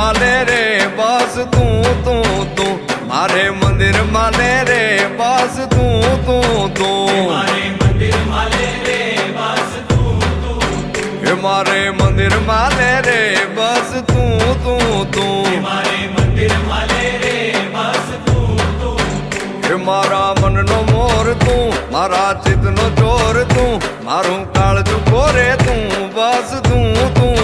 માલે રે બસ તું મારે મંદિર માલે રે બસ તું મારે મંદિર માલે રે બસ હે મારે મંદિર માલે રે બસ તું મારે મંદિર માલે રે બસ હે મારા મનનો મોર તું મારા ચિત્તનો ચોર તું મારું કાળજું કોરે તું બસ તું